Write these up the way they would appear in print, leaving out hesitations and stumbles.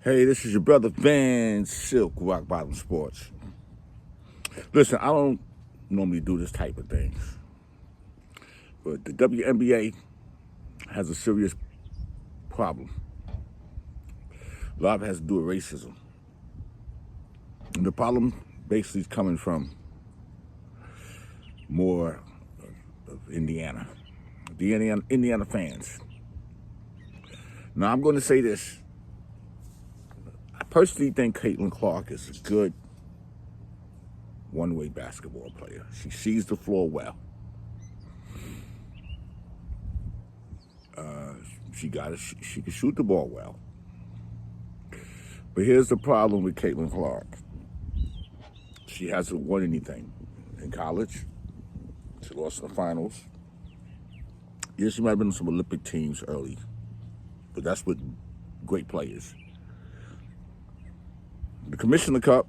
Hey, this is your brother Van Silk, Rock Bottom Sports. Listen, I don't normally do this type of things, but the WNBA has a serious problem. A lot of it has to do with racism. And the problem basically is coming from more of Indiana, the Indiana fans. Now, I'm going to say this. I personally think Caitlin Clark is a good one-way basketball player. She sees the floor well. She can shoot the ball well. But here's the problem with Caitlin Clark. She hasn't won anything in college. She lost in the finals. Yeah, she might have been on some Olympic teams early, but that's with great players. The Commissioner Cup,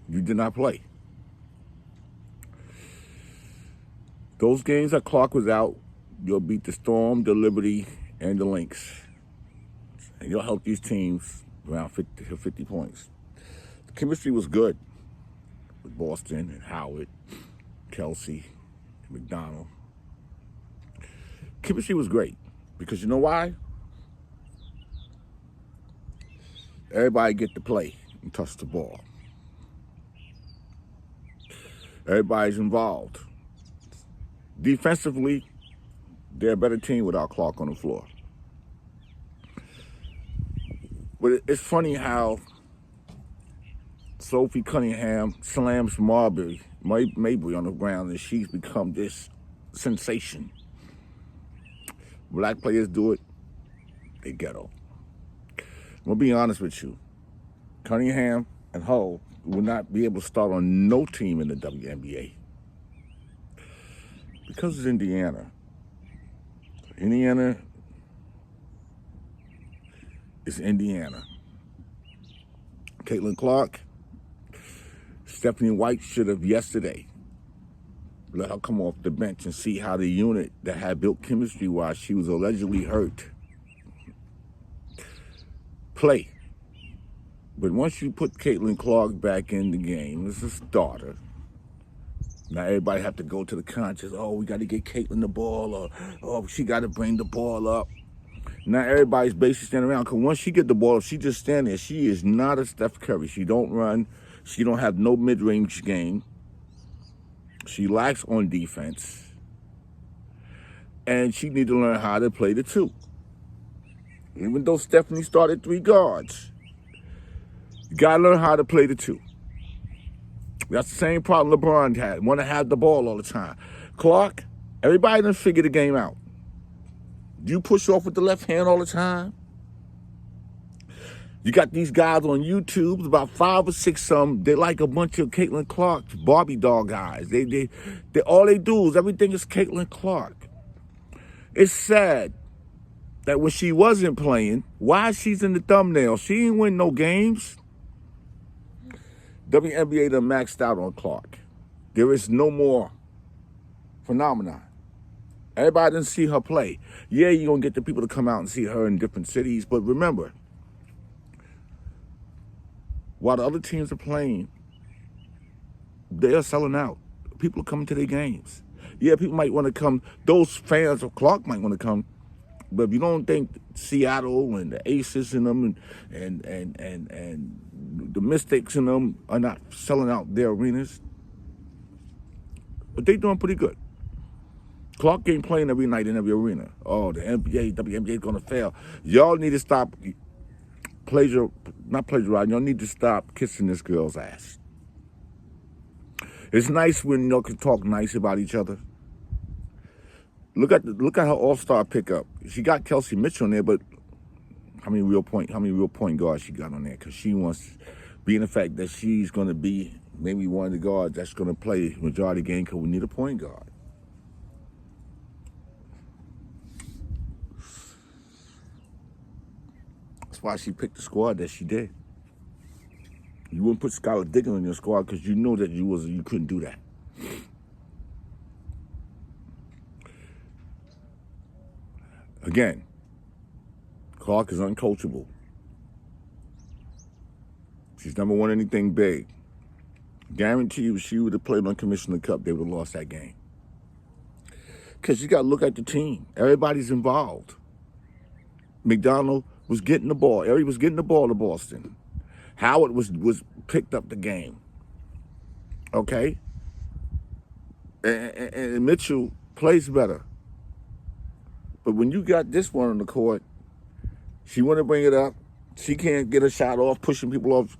you did not play. Those games that Clark was out, you'll beat the Storm, the Liberty, and the Lynx. And you'll help these teams around 50 points. The chemistry was good with Boston and Howard, Kelsey, and McDonald. Chemistry was great because you know why? Everybody get to play and touch the ball. Everybody's involved. Defensively, they're a better team without Clark on the floor. But it's funny how Sophie Cunningham slams Mabry on the ground and she's become this sensation. Black players do it, they ghetto. I'm gonna be honest with you. Cunningham and Hull will not be able to start on no team in the WNBA. Because it's Indiana. Indiana is Indiana. Caitlin Clark, Stephanie White should have yesterday let her come off the bench and see how the unit that had built chemistry while she was allegedly hurt play. But once you put Caitlin Clark back in the game as a starter, now everybody have to go to the conscious, oh, we got to get Caitlin the ball, or oh, she got to bring the ball up. Now everybody's basically standing around, because once she get the ball, she just stand there. She is not a Steph Curry. She don't run. She don't have no mid-range game. She lacks on defense. And she need to learn how to play the two. Even though Stephanie started 3 guards, you got to learn how to play the two. That's the same problem LeBron had. Want to have the ball all the time. Clark, everybody done figure the game out. Do you push off with the left hand all the time? You got these guys on YouTube, about 5 or 6 of them. They're like a bunch of Caitlin Clark Barbie doll guys. They all they do is everything is Caitlin Clark. It's sad that when she wasn't playing, why she's in the thumbnail? She ain't win no games. WNBA done maxed out on Clark. There is no more phenomenon. Everybody didn't see her play. Yeah, you're going to get the people to come out and see her in different cities, but remember, while the other teams are playing, they are selling out. People are coming to their games. Yeah, people might want to come. Those fans of Clark might want to come, but if you don't think Seattle and the Aces in them and the Mystics in them are not selling out their arenas, but they doing pretty good. Clark ain't playing every night in every arena. Oh, the NBA, WNBA is going to fail. Y'all need to stop not plagiarizing. Y'all need to stop kissing this girl's ass. It's nice when y'all can talk nice about each other. Look at her all-star pickup. She got Kelsey Mitchell on there, but how many real point guards she got on there? Because she wants, being the fact that she's going to be maybe one of the guards that's going to play majority of the game, because we need a point guard. That's why she picked the squad that she did. You wouldn't put Skylar Diggins on your squad because you know that you couldn't do that. Again, Clark is uncoachable. She's never won anything big. Guarantee you, if she would have played on Commissioner Cup, they would have lost that game. Because you got to look at the team. Everybody's involved. McDonald was getting the ball. Ari was getting the ball to Boston. Howard was picked up the game. Okay? And Mitchell plays better. But when you got this one on the court, she want to bring it up. She can't get a shot off, pushing people off.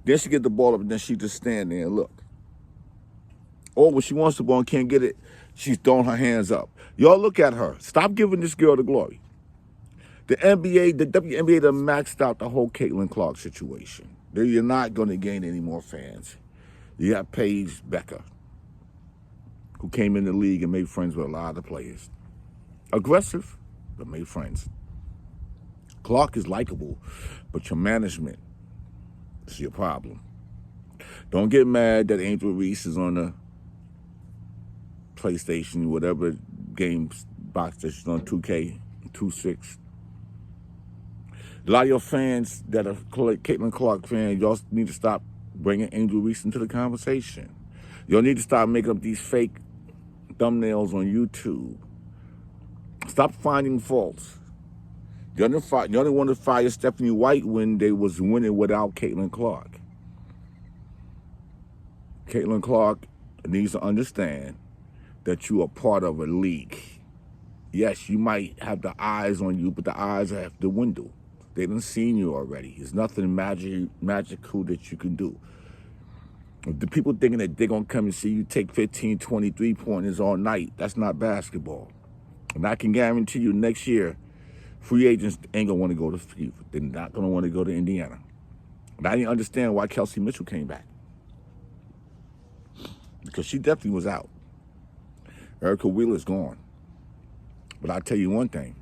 Then she get the ball up, and then she just stand there and look. Or when she wants the ball and can't get it, she's throwing her hands up. Y'all look at her. Stop giving this girl the glory. The NBA, the WNBA done maxed out the whole Caitlin Clark situation. You're not going to gain any more fans. You got Paige Becker, who came in the league and made friends with a lot of the players. Aggressive, but made friends. Clark is likable, but your management is your problem. Don't get mad that Angel Reese is on the PlayStation, whatever game box that she's on, 2K26. A lot of your fans that are Caitlin Clark fans, y'all need to stop bringing Angel Reese into the conversation. Y'all need to stop making up these fake thumbnails on YouTube. Stop finding faults. Y'all didn't want to fire Stephanie White when they was winning without Caitlin Clark. Caitlin Clark needs to understand that you are part of a league. Yes, you might have the eyes on you, but the eyes are at the window. They done seen you already. There's nothing magical that you can do. The people thinking that they're going to come and see you take 15, 20 3-pointers all night, that's not basketball. And I can guarantee you next year, free agents ain't going to want to go to Fever. They're not going to want to go to Indiana. And I didn't understand why Kelsey Mitchell came back. Because she definitely was out. Erica Wheeler's gone. But I'll tell you one thing.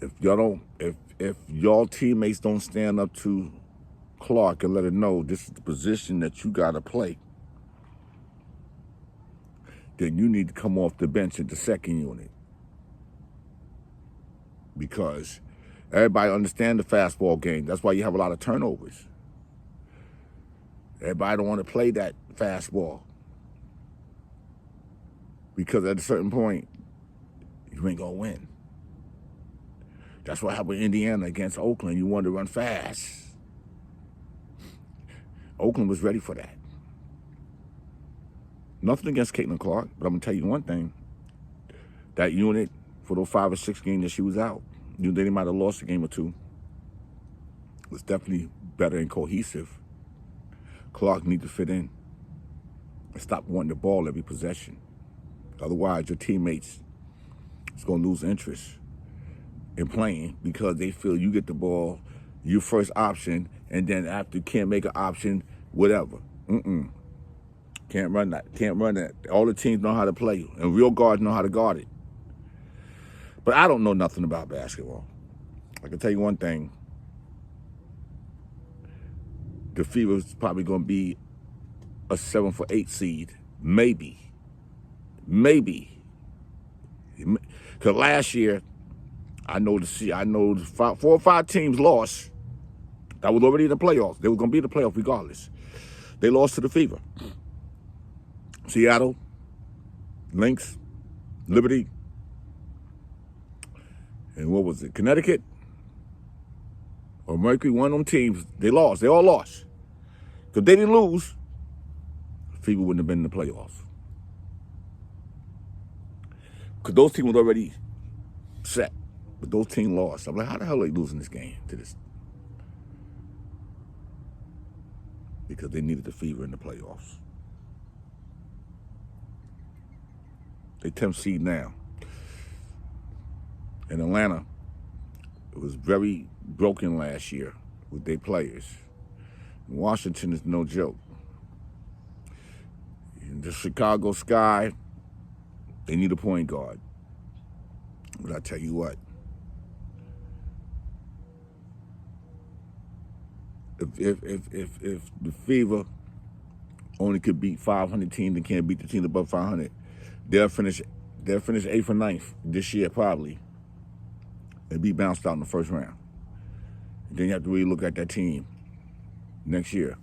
If y'all teammates don't stand up to Clark and let her know this is the position that you got to play, then you need to come off the bench at the second unit. Because everybody understands the fastball game. That's why you have a lot of turnovers. Everybody don't want to play that fastball. Because at a certain point, you ain't going to win. That's what happened in Indiana against Oakland. You wanted to run fast. Oakland was ready for that. Nothing against Caitlin Clark, but I'm going to tell you one thing. That unit, for those 5 or 6 games that she was out, they might have lost a game or two. Was definitely better and cohesive. Clark need to fit in and stop wanting the ball every possession. Otherwise, your teammates is going to lose interest in playing because they feel you get the ball, your first option, and then after you can't make an option, whatever. Can't run that. Can't run that. All the teams know how to play, and real guards know how to guard it. But I don't know nothing about basketball. I can tell you one thing. The Fever's probably going to be a 7 for 8 seed. Maybe. Because last year, I know the 4 or 5 teams lost. That was already in the playoffs. They were going to be in the playoffs regardless. They lost to the Fever. Seattle, Lynx, Liberty, and what was it? Connecticut or Mercury, one of them teams, they lost. They all lost. Because they didn't lose, Fever wouldn't have been in the playoffs. Because those teams were already set. But those teams lost. I'm like, how the hell are they losing this game to this? Because they needed the Fever in the playoffs. They 10th seed now. In Atlanta, it was very broken last year with their players. Washington is no joke. In the Chicago Sky, they need a point guard. But I tell you what, if the Fever only could beat 500 teams and can't beat the team above 500, they'll finish 8th or 9th this year probably. and be bounced out in the first round. Then you have to really look at that team next year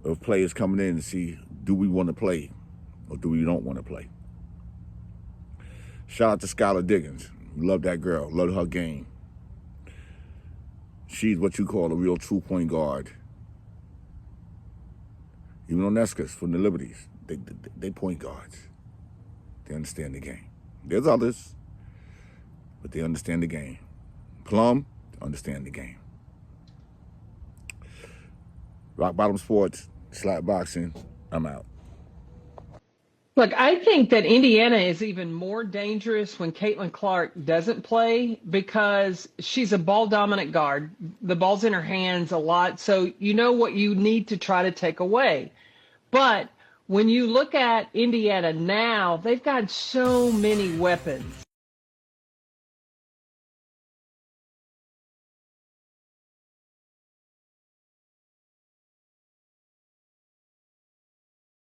of players coming in and see, do we want to play or do we don't want to play? Shout out to Skylar Diggins. Love that girl. Love her game. She's what you call a real true point guard. Even on Neskis from the Liberties, they point guards. They understand the game. There's others, but they understand the game. Plum, understand the game. Rock Bottom Sports, Slap Boxing, I'm out. Look, I think that Indiana is even more dangerous when Caitlin Clark doesn't play because she's a ball-dominant guard. The ball's in her hands a lot, so you know what you need to try to take away. But when you look at Indiana now, they've got so many weapons.